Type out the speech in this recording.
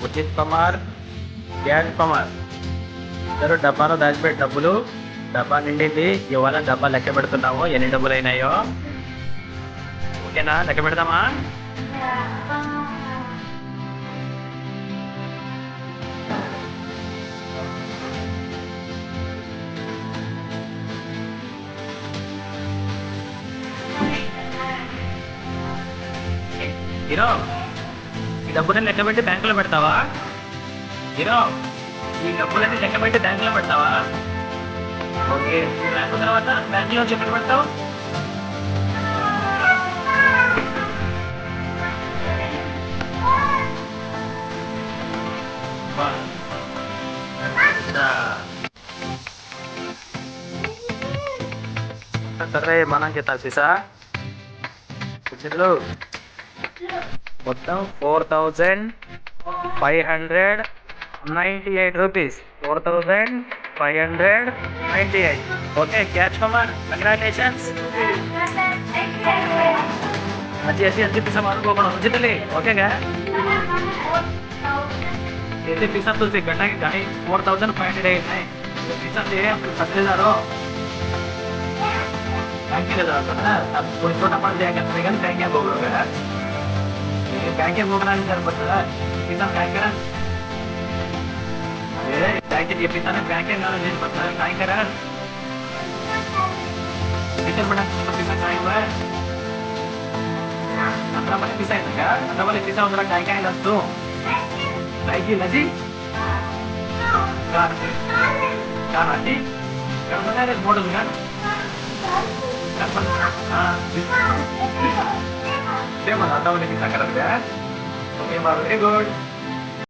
Uchit Kumar, gas Kumar ఇద్దరు డబ్బాలో దాచిపెట్టి డబ్బులు. డబ్బా నిండింది. ఇవాళ డబ్బా లెక్క పెడుతున్నాము ఎన్ని డబ్బులు అయినాయో. ఓకేనా? లెక్క పెడదామా? హీరో, ఈ డబ్బులని లెక్క పెట్టి బ్యాంకులో పెడతావా? హీరో, ఈ డబ్బులన్నీ లెక్క పెట్టి బ్యాంకులో పెడతావా? ఓకే, బ్యాంకు తర్వాత బ్యాంకులో ఎప్పుడు పెడతావు? సరే మనం kita bisa dulu మొత్తం 4598 rupees. 4598. Okay, catch Kumar, congratulations. अच्छी अच्छी अच्छी पिसा मारो को बनो जितले. ओके क्या ये पिसा तो से घटा के गाड़ी 4508 है. पिसा से सस्ते दारो बैंक के जाता है ना. अब कोई छोटा पड़ जाएगा तो लेकिन बैंक क्या बोलोगे? ये बैंक के बोलना नहीं कर पड़ता है. पिसा बैंक करा ये बैंक के पिसा ने बैंक के ना नहीं पड़ता है. बैंक करा पिसा बड़ा पिसा काय हुआ है. अंदर वाले पिसा है क्या? अंदर वाले पिसा उधर काय काय लस्तु काय की लजी कार कार आती कार बना रे मॉडल का dia mana tahu nih kita kerja. Oke, baru very good.